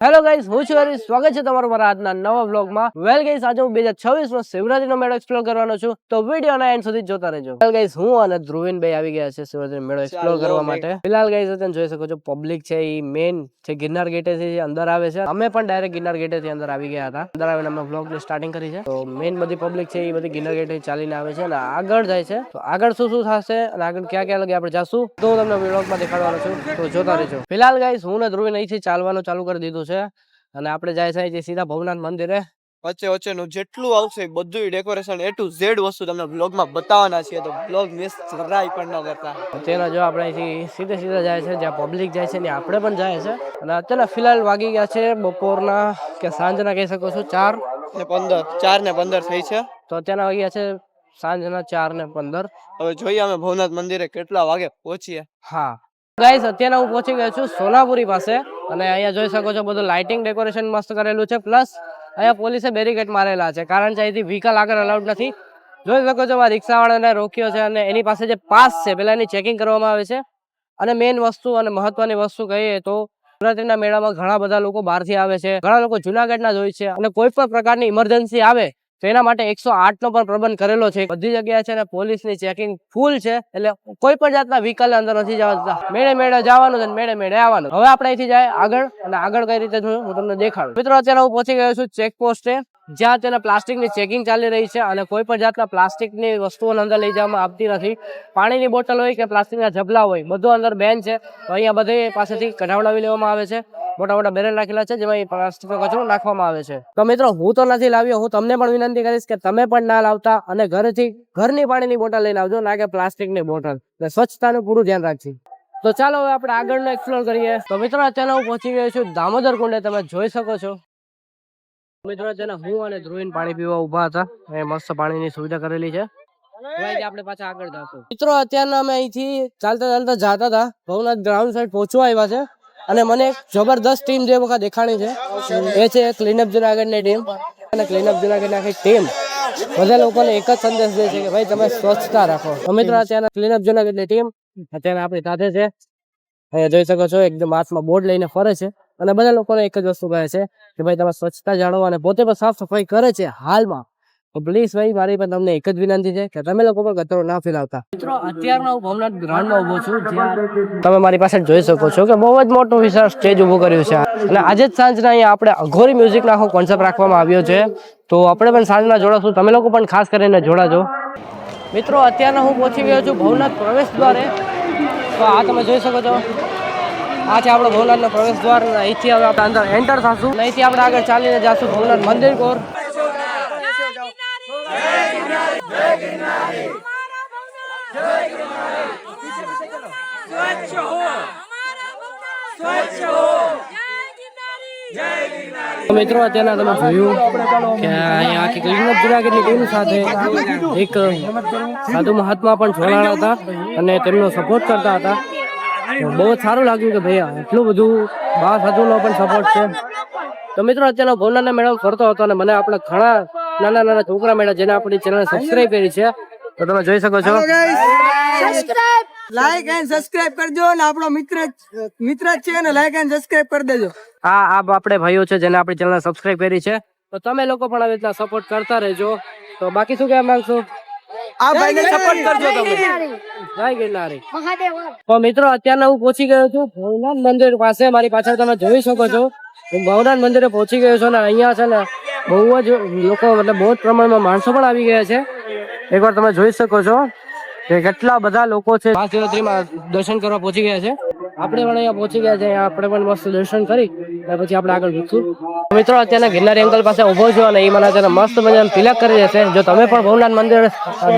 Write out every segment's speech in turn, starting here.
Hello guys, હું છું હરીશ. સ્વાગત છે તમારું મારા આજના નવા વ્લોગમાં. વેલ ગાઈસ, આજે હું 2026 માં શિવરાત્રીનો મેળો એક્સપ્લોર કરવાનો છું, તો વિડીયોના એન્ડ સુધી જોતા રહેજો. વેલ ગાઈસ, હું અને ધ્રુવીનભાઈ આવી ગયા છે શિવરાત્રીનો મેળો એક્સપ્લોર કરવા માટે. ફિલહાલ ગાઈસ, તમે જોઈ શકો છો પબ્લિક છે ઈ મેઇન છે ગિરનાર ગેટે થી અંદર આવે છે. અમે પણ ડાયરેક્ટ ગિરનાર ગેટે થી અંદર આવી ગયા હતા. અંદર આવીને અમે વ્લોગની સ્ટાર્ટિંગ કરી છે. તો મેઇન બધી પબ્લિક છે ઈ બધી ગિરનાર ગેટે ચાલીને આવે છે અને આગળ જાય છે. તો આગળ શું શું થશે અને આગળ ક્યાં ક્યાં લગે આપણે જાશું તો હું તમને વ્લોગમાં દેખાડવાનો છું, તો જોતા રહેજો. ફિલહાલ ગાઈસ, હું ને ધ્રુવીન અહીંથી ચાલવાનું ચાલુ કરી દીધું છે અને આપણે જાય છે સીધા ભવનાથ મંદિરે. વચ્ચેનું જેટલું આવશે બધું ડેકોરેશન A to Z વસ્તુ તમને બ્લોગમાં બતાવવાના છે, તો બ્લોગ મિસ જરાય પણ ન કરતા. તેના જો આપણે અહીંથી સીધા જાય છે જ્યાં પબ્લિક જાય છે ને આપણે પણ જાય છે. અને અત્યારે ફિલહાલ વાગી ગયા છે બપોરના કે સાંજના કહી શકો છો 4:15 થઈ છે. તો અત્યારના વાગી ગયા છે સાંજના 4:15. હવે જોઈએ અમે ભવનાથ મંદિરે કેટલા વાગે પહોંચીએ. હા ગાઈસ, અત્યારે હું પહોંચી ગયો છું સોલાપુરી પાસે અને અહીંયા જોઈ શકો છો બધું લાઇટિંગ ડેકોરેશન મસ્ત કરેલું છે. પ્લસ અહીંયા પોલીસે બેરીકેડ મારેલા છે કારણ કે અહીંથી વ્હીકલ આગળ અલાઉડ નથી. જોઈ શકો છો આ રિક્ષાવાળાને રોક્યો છે અને એની પાસે જે પાસ છે પેલા એની ચેકિંગ કરવામાં આવે છે. અને મેઇન વસ્તુ અને મહત્વની વસ્તુ કહીએ તો શિવરાત્રીના મેળામાં ઘણા બધા લોકો બહારથી આવે છે, ઘણા લોકો જુનાગઢના જ હોય છે અને કોઈ પણ પ્રકારની ઇમરજન્સી આવે તો એના માટે 108 નો પણ પ્રબંધ કરેલો છે. બધી જગ્યાએ છે ને પોલીસની ચેકિંગ ફૂલ છે, એટલે કોઈ પણ જાતના વ્હીકલ અંદર નથી જવા. મેળે જવાનું છે, મેળે આવવાનું. હવે આપણે અહીંથી જાય આગળ અને આગળ કઈ રીતે થયું હું તમને દેખાડું. મિત્રો, અત્યારે હું પહોંચી ગયો છું ચેક પોસ્ટે, જ્યાં તેના પ્લાસ્ટિકની ચેકિંગ ચાલી રહી છે અને કોઈ પણ જાતના પ્લાસ્ટિકની વસ્તુઓ અંદર લઈ જવામાં આવતી નથી. પાણીની બોટલ હોય કે પ્લાસ્ટિકના જબલા હોય બધું અંદર બેન છે. તો અહીંયા બધે પાસેથી કઢાવડાવી લેવામાં આવે છે. મોટા મોટા બેરલ રાખેલા છે જેમાં પ્લાસ્ટિકનો કચરો નાખવામાં આવે છે. તો મિત્રો, હું તો નથી લાવ્યો, હું તમને પણ વિનંતી કરીશ કે તમે પણ ના લાવતા અને ઘરની પાણીની બોટલ લઈને આવજો, ના કે પ્લાસ્ટિકની બોટલ. સ્વચ્છતાનું પૂરું ધ્યાન રાખજો. તો ચાલો હવે આપણે આગળનો એક્સપ્લોર કરીએ. તો મિત્રો, અત્યારે હું પહોંચી ગયો છું દામોદર કુંડે, તમે જોઈ શકો છો. મિત્રો, અત્યારે હું અને ધ્રુવીન પાણી પીવા ઉભા હતા. એ મસ્ત પાણીની સુવિધા કરેલી છે. આપણે પાછા આગળ જશું. મિત્રો, અત્યારના અમે અહીંથી ચાલતા જતા હતા ભવનાથ ગ્રાઉન્ડ સાઈડ પહોંચવા આવ્યા છે અને મને એક જબરદસ્ત ટીમ જે વખત દેખાણી છે એ છે ક્લીનઅપ જુનાગઢની ટીમ. અને ક્લીનઅપ જુનાગઢની આખી ટીમ બધા લોકોને એક જ સંદેશ દે છે કે ભાઈ તમે સ્વચ્છતા રાખો. તો મિત્રો, અત્યારે ક્લીનઅપ જુનાગઢની ટીમ અત્યારે આપણી સાથે છે. અહીંયા જોઈ શકો છો એકદમ હાથમાં બોર્ડ લઈને ફરે છે અને બધા લોકોને એક જ વસ્તુ કહે છે કે ભાઈ તમે સ્વચ્છતા જાળવો અને પોતે પણ સાફ સફાઈ કરે છે હાલમાં. તો પ્લીઝ ભાઈ, મારી પણ તમને એક જ વિનંતી છે કે તમે લોકો પણ કચરો ના ફેલાવતા. મિત્રો, અત્યારના હું ભવનાથ ગ્રાઉન્ડમાં ઉભો છું, જ્યાં તમે મારી પાસે જોઈ શકો છો કે બહુ જ મોટું વિશાળ સ્ટેજ ઉભું કર્યું છે અને આજે જ સાંજના અહીંયા આપણે અઘોરી મ્યુઝિકનો આખો કોન્સેપ્ટ રાખવામાં આવ્યો છે. તો આપણે પણ સાંજના જોડાશું, તમે લોકો પણ ખાસ કરીને જોડાજો. મિત્રો, અત્યારના હું પહોંચી ગયો છું ભવનાથ પ્રવેશ દ્વારે. તો આ તમે જોઈ શકો છો, આ છે આપણો ભવનાથનો પ્રવેશ દ્વાર. અહીંથી હવે આપણે અંદર એન્ટર થશું અને અહીંથી આપણે આગળ ચાલીને જશું ભવનાથ મંદિર કોર. મિત્રો, અત્યારના તમે જોયું કે અહીંયા આખી ક્લીનઅપ જુનાગઢની ટીમ સાથે એક સાધુ મહાત્મા પણ જોડાણા હતા અને તેમનો સપોર્ટ કરતા હતા. બહુ જ સારું લાગ્યું કે ભાઈ એટલું બધું બા સાધુનો પણ સપોર્ટ છે. તો મિત્રો, અત્યારનો ભવનાથના મેળામાં ફરતો હતો અને મને આપણે ઘણા નાના છોકરા મળ્યા જેને આપણી ચેનલ સબસ્ક્રાઇબ કરી છે. તો તમે જોઈ શકો છો, લાઈક એન્ડ સબસ્ક્રાઇબ કરજો અને આપણો મિત્ર છે અને લાઈક એન્ડ સબસ્ક્રાઇબ કરી દેજો. આ આપણે ભાઈઓ છે જેને આપણી ચેનલ સબસ્ક્રાઇબ કરી છે. તો તમે લોકો પણ આવી રીતના સપોર્ટ કરતા રહેજો. તો બાકી શું કહેવા માંગશો? આ ભાઈને સપોર્ટ કરજો તમે. જય ગિરનારી. તો મિત્રો, અત્યારે હું પહોંચી ગયો છું ભવનાથ મંદિર પાસે. મારી પાછળ તમે જોઈ શકો છો હું ભવનાથ મંદિરે પહોંચી ગયો છું અને અહીંયા છે ને બહુ જ લોકો, મતલબ બહુ જ પ્રમાણમાં માણસો પણ આવી ગયા છે. એકવાર તમે જોઈ શકો છો કે કેટલા બધા લોકો છે મહાશિવરાત્રીમાં દર્શન કરવા પહોંચી ગયા છે. આપણે પણ અહીંયા પહોંચી ગયા છે. આપણે પણ મસ્ત દર્શન કરી પછી આપણે આગળ વધશું. મિત્રો, અત્યારે ગિરનારી અંકલ પાસે ઉભો છું અને એ મને અત્યારે મસ્ત મજાનું તિલક કરી દેશે. જો તમે પણ ભવનાથ મંદિર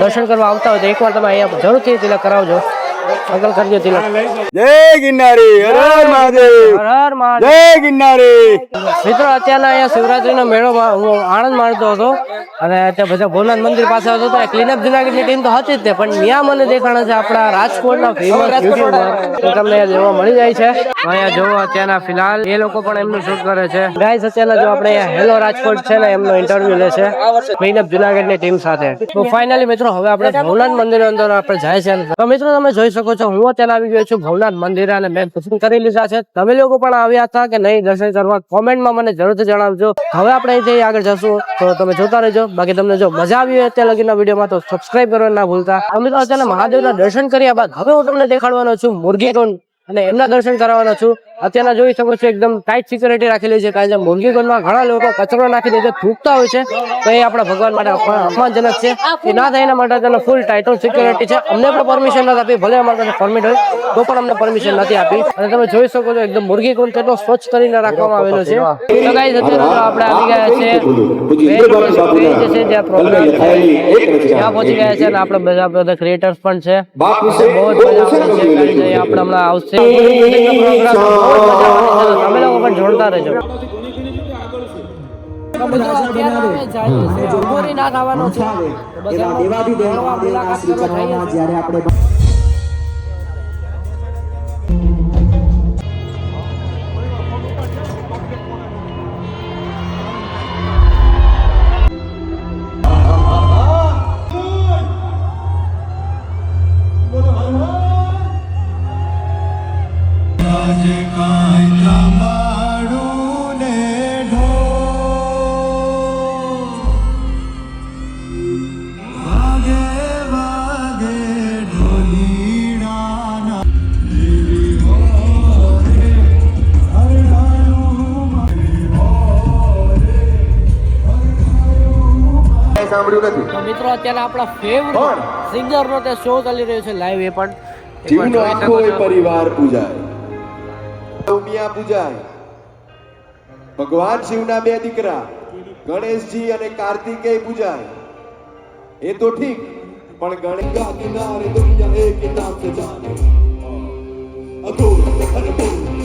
દર્શન કરવા આવતા હોય તો એકવાર તમે અહીંયા જરૂરથી તિલક કરાવજો. અંકલ, કરજો તિલક. જય ગિરનારી, હર હર મહાદેવ, હર હર મહાદેવ. જય ગિરનારી. મિત્રો, અત્યારના અહીંયા શિવરાત્રીનો મેળો હું આનંદ માણતો હતો અને ત્યાં બધા ભવનાથ મંદિર પાસે હતો તો ક્લીનઅપ જુનાગઢની ટીમ તો હતી જ તે, પણ ત્યાં મને દેખાણા છે આપણા રાજકોટના ફેમસ યુટ્યુબર તમને જોવા મળી જાય છે. અહીંયા જોવો અત્યારના ફિલહાલ એ લોકો પણ એમનું શૂટ કરે છે. ગાઈસ, અત્યારના જો આપણે અહીંયા હેલો રાજકોટ છે ને એમનો ઇન્ટરવ્યુ લે છે ક્લીનઅપ જુનાગઢની ટીમ સાથે. તો ફાઇનલી મિત્રો, હવે આપણે ભવનાથ મંદિર અંદર આપણે જાય છે. તો મિત્રો, તમે જોઈ શકો શકો છો હું અત્યારે આવી ગયો છું ભવનાથ મંદિરે અને મેં દર્શન કરી લીધા છે. તમે લોકો પણ આવ્યા હતા કે નહીં દર્શન કરવા કોમેન્ટમાં મને જરૂરથી જણાવજો. હવે આપણે અહીંથી આગળ જશું તો તમે જોતા રહેજો. બાકી તમને જો મજા આવી હોય અત્યારે લગીના વિડીયોમાં તો સબસ્ક્રાઇબ કરવાનું ના ભૂલતા. અમે તો અત્યારે મહાદેવના દર્શન કર્યા બાદ હવે હું તમને દેખાડવાનો છું મુરગીગોન અને એમના દર્શન કરાવવાનો છું. અત્યારના જોઈ શકો છો એકદમ ટાઈટ સિક્યોરિટી રાખેલી છે કારણ કે મુરગીગોનમાં ઘણા લોકો કચરો નાખી દે છે, થૂકતા હોય છે, તો એ આપણા ભગવાન માટે અપમાનજનક છે. એ ના થાય એના માટે તેને ફૂલ ટાઈટ સિક્યોરિટી છે. અમને પણ પરમિશન નથી આપી, ભલે અમારી પાસે પરમિટ હોય તો પણ અમને પરમિશન નથી આપી. અને તમે જોઈ શકો છો એકદમ મુરગીગોન કેટલો સ્વચ્છ કરીને રાખવામાં આવેલો છે. તો ગાઈસ અત્યારે આપણે આવી ગયા છે જ્યાં પ્રોગ્રામ છે ત્યાં પહોંચી ગયા છે અને આપણે બધા ક્રિએટર્સ પણ છે. બહુ જ મજા આવશે છે કારણ કે આપણે હમણાં આવશે પ્રોગ્રામ તમે લોકો પણ જોડતા રહેજો. ના થવાનો છે તો મિત્રો અત્યારે આપણા ફેવરેટ સિંગર નો તે શો ચાલી રહ્યો છે લાઈવ. એ પણ જીવનો આખો પરિવાર પૂજાય, ઉમિયા પૂજાય. ભગવાન શિવના બે દીકરા ગણેશજી અને કાર્તિકેય પૂજાય. એ તો ઠીક, પણ ગણેશ કિનારે દુનિયા એક નામ से जाने अघोर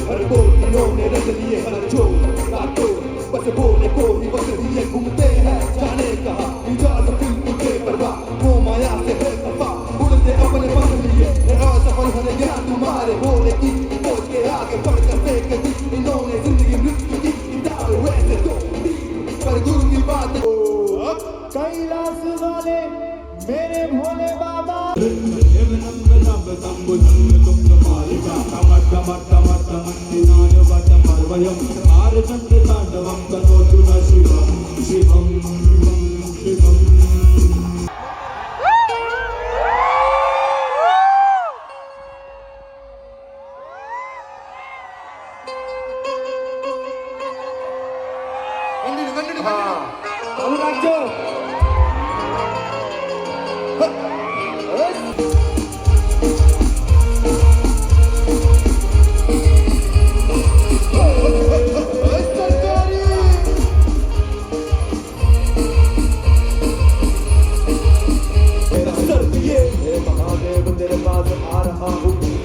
हर बोल इन्होंने रच लिए हर जोर काटो बस बोले को ही बस दिए घूमते हैं जाने कहा उजाड़ फिर तुझे परवाह वो माया से है खफा उड़ते अपने बन लिए असफल होने गया तुम्हारे बोले की सोच के आगे बढ़कर फेंक दी इन्होंने जिंदगी मृत्यु की दाव वैसे तो पर गुरु की बात कैलाश वाले मेरे भोले बाबा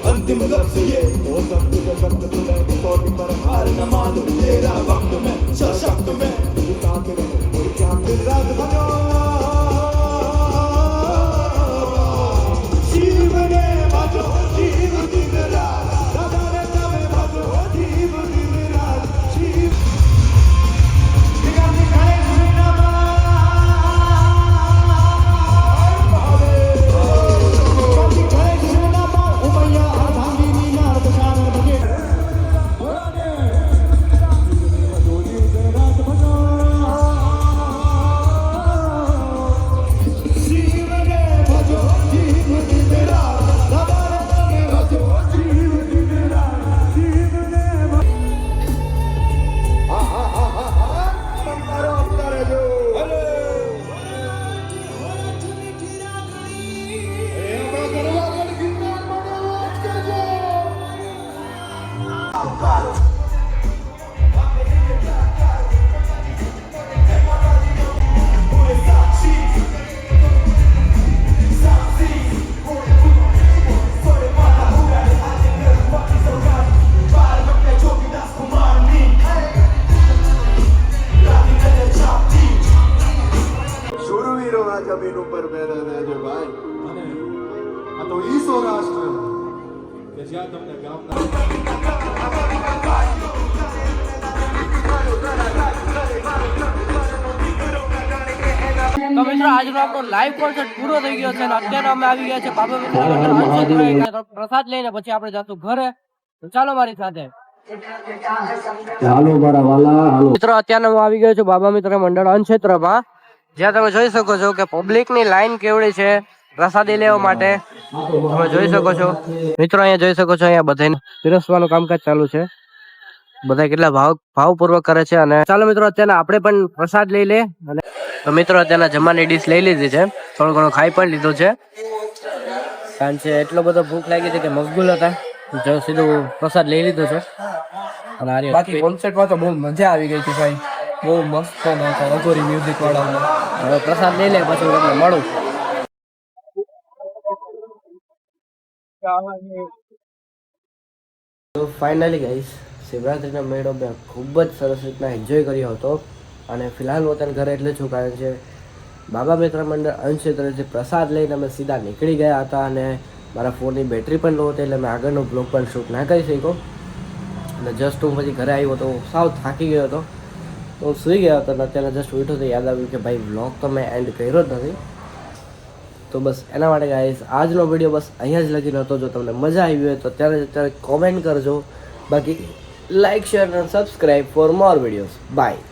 अंतिम लक्ष्य ये हो सकते जगत तुम्हें कोटि पर हार न मानो तेरा वक्त में सशक्त में ताकि रहो क्या दिन रात भजो जीव ने भजो जीव दिन रात सदा रे तवे भजो जीव दिन रात जीव निगाह खड़े सुना જમીન ઉપર બેઠા રહેજો ભાઈ. અને આ તો ઈ સૌરાષ્ટ્ર કે જ્યાં તમને ગામના તો મિત્રો આજનો આપણો લાઈવ કોન્સર્ટ પૂરો થઈ ગયો છે અને અત્યારે અમે આવી ગયા છે બાબા મિત્ર મંડળ પ્રસાદ લઈને પછી આપણે જાતું ઘરે. તો ચાલો મારી સાથે. મિત્રો અત્યારે હું આવી ગયો છું બાબા મિત્ર મંડળ અનક્ષેત્રમાં, જ્યાં તમે જોઈ શકો છો કે પબ્લિક ની લાઈન કેવડી છે પ્રસાદી લેવા માટે. તમે જોઈ શકો છો મિત્રો, અહીંયા જોઈ શકો છો અહીંયા બધાને પીરસવાનું કામકાજ ચાલુ છે. બધા કેટલા ભાવપૂર્વક કરે છે. અને ચાલો મિત્રો અત્યારે આપણે પણ પ્રસાદ લઈ લે. અને તો મિત્રો અત્યારના જમવાની ડીશ લઈ લીધી છે, થોડું ઘણું ખાઈ પણ લીધું છે, કારણ કે એટલો બધો ભૂખ લાગી છે કે મશગુલ હતા. જો સીધું પ્રસાદ લઈ લીધો છે. અને બાકી કોન્સર્ટમાં તો બહુ મજા આવી ગઈ હતી ભાઈ, બહુ મસ્ત હતો અઘોરી મ્યુઝિક વાળાનો. હવે પ્રસાદ લઈ લે પછી હું તમને મળું. તો ફાઇનલી ગાઈસ શિવરાત્રીનો મેળો મેં ખૂબ જ સરસ રીતના એન્જોય કર્યો હતો. અને ફિલહાલ હું અત્યારે ઘરે એટલે છું કારણ કે બાબા મિત્ર મંડળ અનક્ષેત્રથી પ્રસાદ લઈને અમે સીધા નીકળી ગયા હતા. અને મારા ફોનની બેટરી પણ લો હતી એટલે મેં આગળનો બ્લોગ પણ શૂટ ના કરી શક્યો. અને જસ્ટ હું પછી ઘરે આવ્યો તો સાવ થાકી ગયો હતો, તો હું સૂઈ ગયો હતો. અને અત્યારે જસ્ટ ઉઠ્યો તો યાદ આવ્યું કે ભાઈ બ્લોગ તો મેં એન્ડ કર્યો જ નથી. તો બસ એના માટે ગાઈસ આજનો વિડીયો બસ અહીંયા જ લગીનો હતો. જો તમને મજા આવી હોય તો અત્યારે કોમેન્ટ કરજો. બાકી લાઇક શેર અને subscribe for more videos. By.